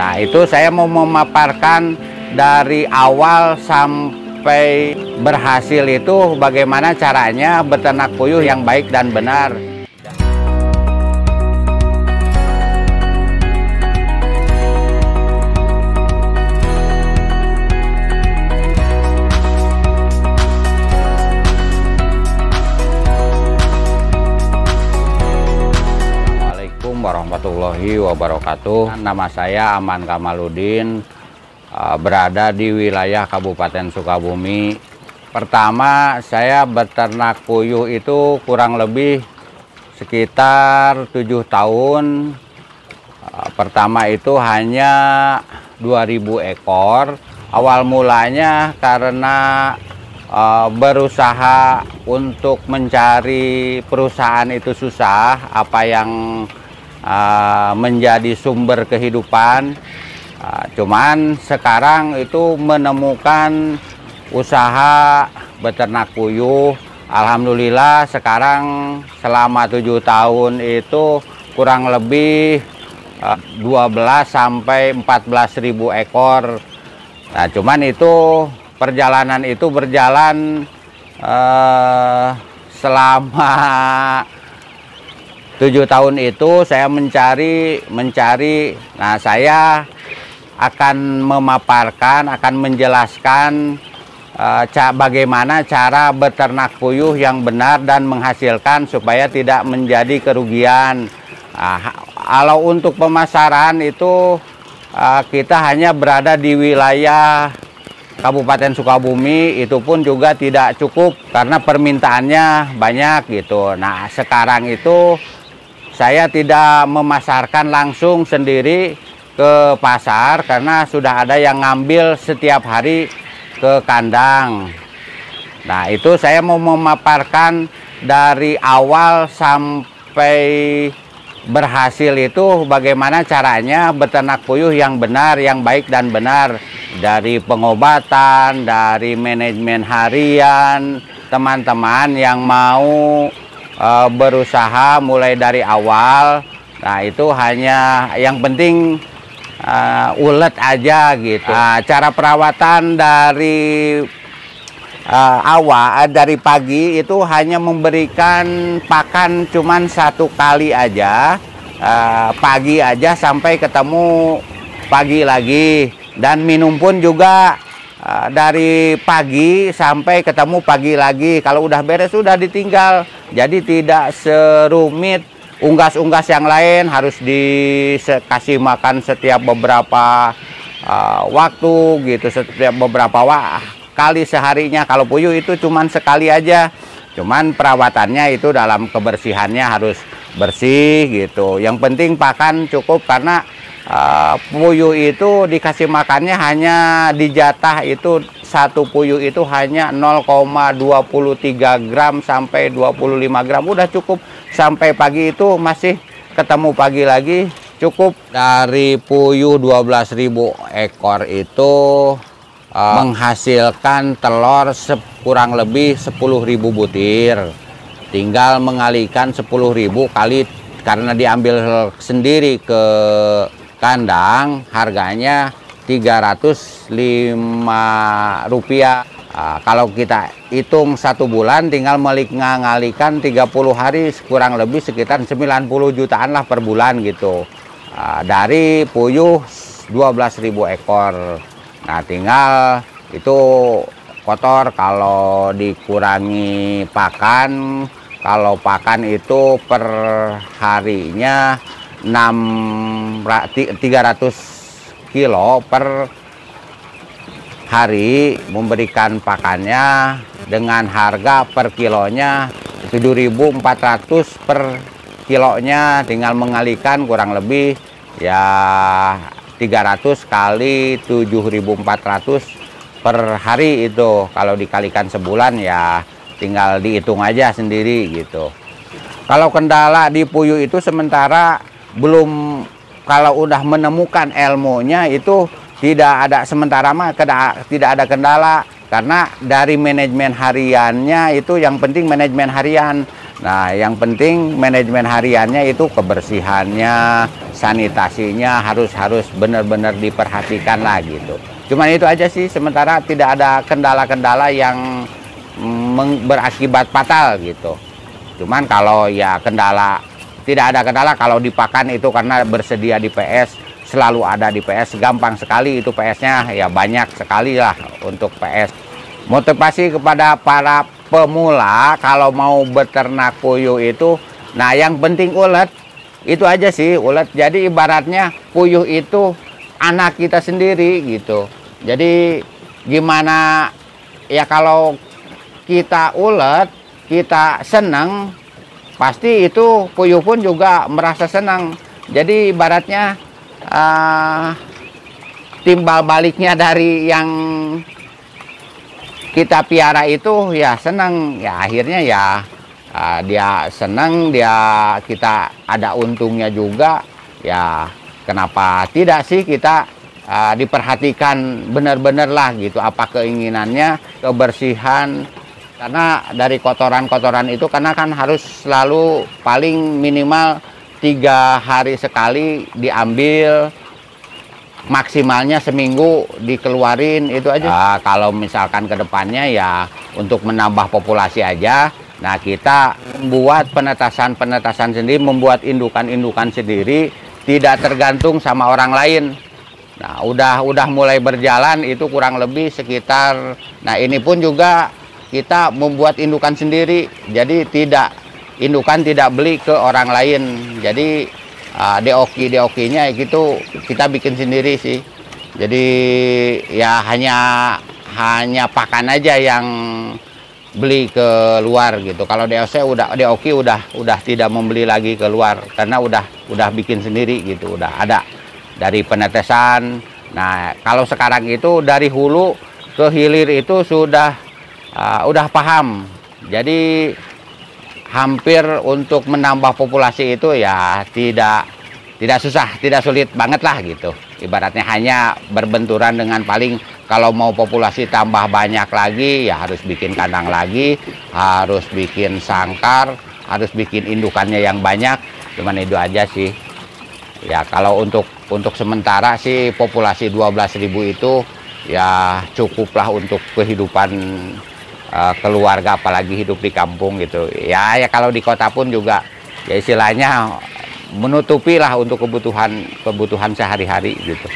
Nah, itu saya mau memaparkan dari awal sampai berhasil itu bagaimana caranya beternak puyuh yang baik dan benar. Warahmatullahi wabarakatuh. Nama saya Aman Kamaludin, berada di wilayah Kabupaten Sukabumi. Pertama, saya beternak puyuh itu kurang lebih sekitar 7 tahun. Pertama itu hanya 2000 ekor. Awal mulanya karena berusaha untuk mencari perusahaan itu susah, apa yang menjadi sumber kehidupan. Cuman sekarang itu menemukan usaha beternak puyuh. Alhamdulillah sekarang selama 7 tahun itu kurang lebih 12 sampai 14.000 ekor. Nah, cuman itu perjalanan itu berjalan selama 7 tahun itu saya mencari. Nah, saya akan memaparkan, akan menjelaskan bagaimana cara beternak puyuh yang benar dan menghasilkan supaya tidak menjadi kerugian. Kalau untuk pemasaran itu kita hanya berada di wilayah Kabupaten Sukabumi, itu pun juga tidak cukup karena permintaannya banyak gitu. Nah, sekarang itu saya tidak memasarkan langsung sendiri ke pasar karena sudah ada yang ngambil setiap hari ke kandang. Nah, itu saya mau memaparkan dari awal sampai berhasil itu bagaimana caranya beternak puyuh yang benar, yang baik dan benar. Dari pengobatan, dari manajemen harian, teman-teman yang mau berusaha mulai dari awal. Nah, itu hanya yang penting ulet aja gitu. Cara perawatan dari awal, dari pagi itu hanya memberikan pakan cuman 1 kali aja, pagi aja sampai ketemu pagi lagi. Dan minum pun juga dari pagi sampai ketemu pagi lagi. Kalau udah beres sudah ditinggal. Jadi tidak serumit unggas-unggas yang lain, harus dikasih makan setiap beberapa waktu gitu, setiap beberapa kali seharinya. Kalau puyuh itu cuman sekali aja. Cuman perawatannya itu dalam kebersihannya harus bersih gitu. Yang penting pakan cukup karena puyuh itu dikasih makannya hanya dijatah itu, 1 puyuh itu hanya 0,23 gram sampai 25 gram udah cukup. Sampai pagi itu masih ketemu pagi lagi cukup. Dari puyuh 12.000 ekor itu menghasilkan telur kurang lebih 10.000 butir. Tinggal mengalihkan 10.000 kali, karena diambil sendiri ke kandang harganya Rp305. Kalau kita hitung 1 bulan tinggal mengalihkan 30 hari kurang lebih sekitar 90 jutaan lah per bulan gitu. Dari puyuh 12.000 ekor. Nah, tinggal itu kotor kalau dikurangi pakan. Kalau pakan itu per harinya 300 kilo per hari, memberikan pakannya dengan harga per kilonya 7.400 per kilonya. Tinggal mengalihkan kurang lebih ya 300 kali 7.400 per hari itu. Kalau dikalikan sebulan ya tinggal dihitung aja sendiri gitu. Kalau kendala di puyuh itu sementara belum, kalau udah menemukan ilmunya itu tidak ada, sementara mah tidak ada kendala karena dari manajemen hariannya itu yang penting manajemen harian. Nah, yang penting manajemen hariannya itu kebersihannya, sanitasinya harus benar-benar diperhatikan lah gitu. Cuman itu aja sih, sementara tidak ada kendala-kendala yang berakibat fatal gitu. Cuman kalau ya tidak ada kendala kalau di pakan itu karena bersedia di PS, selalu ada di PS, gampang sekali itu PS-nya, ya banyak sekali lah untuk PS. Motivasi kepada para pemula kalau mau beternak puyuh itu, nah yang penting ulet, itu aja sih ulet. Jadi ibaratnya puyuh itu anak kita sendiri gitu. Jadi gimana ya, kalau kita ulet, kita senang, pasti itu puyuh pun juga merasa senang. Jadi ibaratnya timbal baliknya dari yang kita piara itu ya senang, ya akhirnya ya dia senang, kita ada untungnya juga, ya kenapa tidak sih kita diperhatikan benar-benar lah gitu apa keinginannya, kebersihan. Karena dari kotoran-kotoran itu karena kan harus selalu paling minimal 3 hari sekali diambil, maksimalnya seminggu dikeluarin, itu aja. Nah, kalau misalkan ke depannya ya untuk menambah populasi aja, nah kita membuat penetasan sendiri, membuat indukan-indukan sendiri, tidak tergantung sama orang lain. Nah, udah mulai berjalan itu kurang lebih sekitar, nah ini pun juga kita membuat indukan sendiri, jadi indukan tidak beli ke orang lain. Jadi DOK-nya gitu kita bikin sendiri sih. Jadi ya hanya pakan aja yang beli ke luar gitu. Kalau DOK udah tidak membeli lagi ke luar karena udah bikin sendiri gitu, udah ada dari penetesan. Nah, kalau sekarang itu dari hulu ke hilir itu sudah paham. Jadi hampir untuk menambah populasi itu ya tidak susah, tidak sulit banget lah gitu. Ibaratnya hanya berbenturan dengan paling kalau mau populasi tambah banyak lagi ya harus bikin kandang lagi, harus bikin sangkar, harus bikin indukannya yang banyak. Cuman itu aja sih. Ya kalau untuk sementara sih populasi 12.000 itu ya cukuplah untuk kehidupan keluarga, apalagi hidup di kampung gitu. Ya kalau di kota pun juga ya istilahnya menutupi lah untuk kebutuhan sehari-hari gitu.